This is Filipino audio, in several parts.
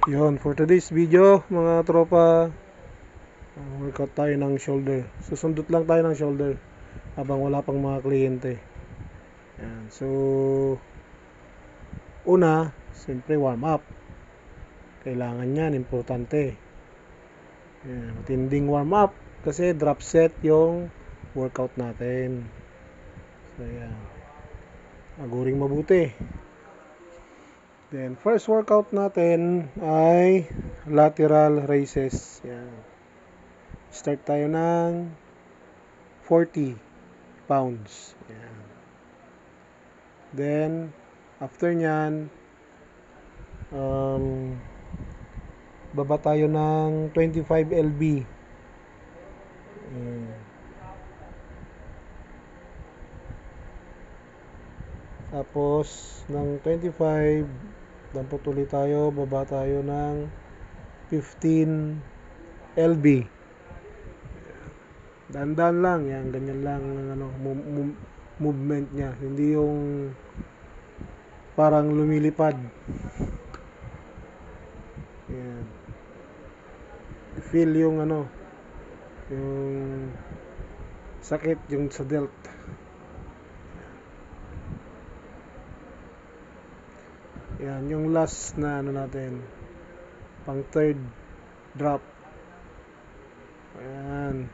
Yun, for today's video, mga tropa, workout tayo ng shoulder. Susundot lang tayo ng shoulder habang wala pang mga kliyente. Yan. So, una, siyempre warm up. Kailangan yan, importante. Yan, matinding warm up kasi drop set yung workout natin. So, yan. Aguring mabuti. Then, first workout natin ay lateral raises. Yan. Start tayo ng 40 pounds. Yan. Then, after nyan, baba tayo ng 25 lb. Yan. Tapos, ng 25, dampot ulit tayo, baba tayo ng 15 lb. Dandan lang, yan, ganyan lang ng movement niya. Hindi yung parang lumilipad. Yan. Feel yung yung sakit yung sa delt. Yan, yung last na natin. Pang third drop. Ayan.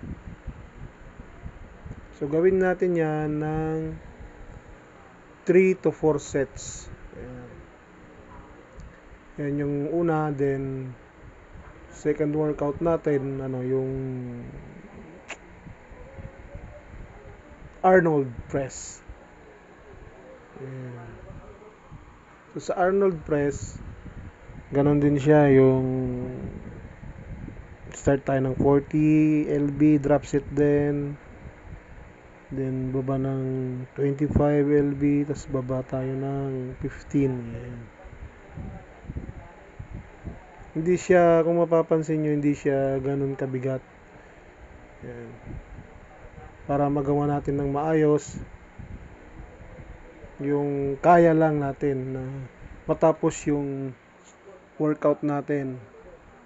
So, gawin natin yan ng 3 to 4 sets. Ayan. Yan yung una, then second workout natin, yung Arnold press. Ayan. So, sa Arnold press, ganon din siya, yung start tayo ng 40 lb, drop set din. Then, baba ng 25 lb, tapos baba tayo ng 15. Ayan. Hindi siya, kung mapapansin nyo, hindi siya ganun kabigat. Ayan. Para magawa natin ng maayos, yung kaya lang natin na matapos yung workout natin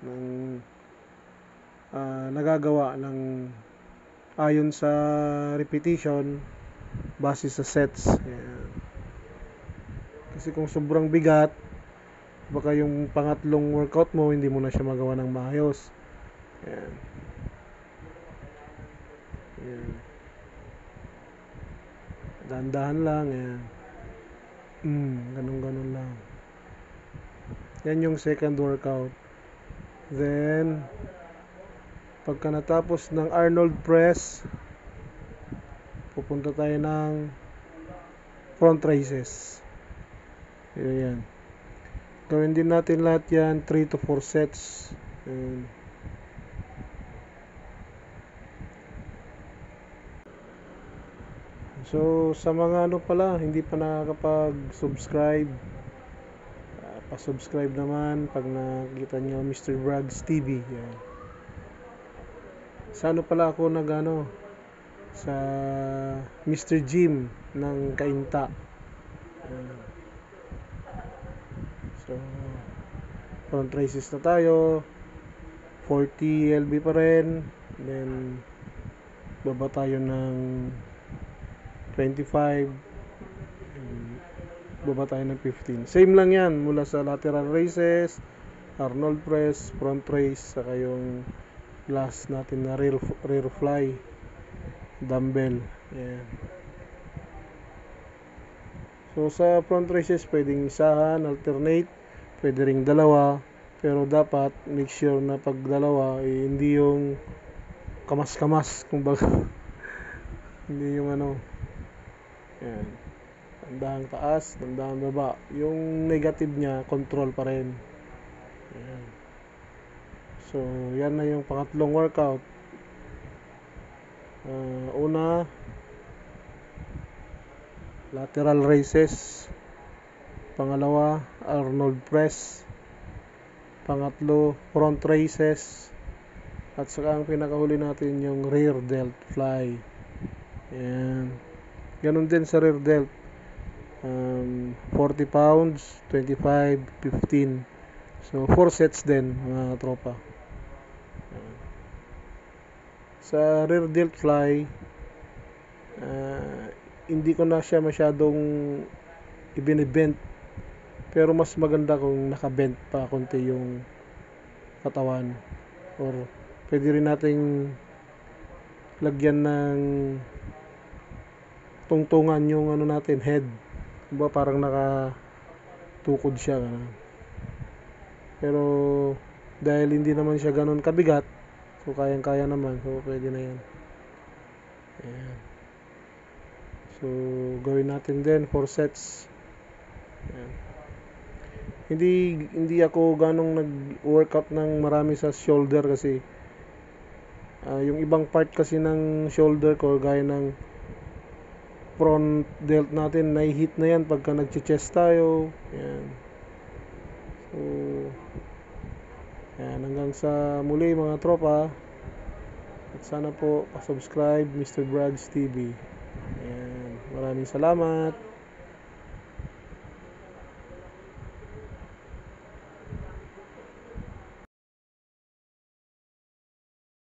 ng nagagawa ng ayon sa repetition base sa sets. Ayan. Kasi kung sobrang bigat, baka yung pangatlong workout mo hindi mo na siya magawa ng maayos. Ayan. Ayan. Dahan-dahan lang. Ayan. Ganun-ganun lang. Yan yung second workout. Then, pagka natapos ng Arnold press, pupunta tayo ng front raises. Ayan. Gawin din natin lahat yan 3 to 4 sets. Ayan. So, sa mga pala, hindi pa nakakapag-subscribe, pa-subscribe naman pag nakikita nyo Mr. Brags TV. Yan. Sa pala ako sa Mr. Gym ng Kainta. So, front raises na tayo, 40 lb pa rin, then baba tayo ng 25, baba tayo ng 15. Same lang yan mula sa lateral raises, Arnold press, front raise, saka yung last natin na rear fly dumbbell. Ayan. So sa front raises pwedeng isahan, alternate, pwede ring dalawa, pero dapat make sure na pag dalawa hindi yung kamas-kamas, kumbaga. Hindi yung ayan, tandahang taas, tandahang baba, yung negative niya control pa rin. Ayan. So yan na yung pangatlong workout. Una, lateral raises. Pangalawa, Arnold press. Pangatlo, front raises. At saka ang pinakahuli natin yung rear delt fly. Ayan. Ganun din sa rear delt. 40 pounds, 25, 15. So 4 sets din mga tropa. Sa rear delt fly, hindi ko na siya masyadong ibinibent, pero mas maganda kung nakabent pa konti yung katawan, or pwede rin nating lagyan ng tungtungan yung ano natin, head, diba, parang nakatukod siya, ganun. Pero dahil hindi naman siya ganun kabigat, so kayang kaya naman, so pwede na yan. Ayan. So gawin natin din 4 sets. Ayan. Hindi ako ganong nag-workout ng marami sa shoulder kasi yung ibang part kasi ng shoulder ko, gaya ng front delt natin, nai-hit na yan pagka nag-chest tayo. Ayan. So ayan, hanggang sa muli mga tropa, at sana po pa-subscribe Mr. Brags TV. Ayan. Maraming salamat.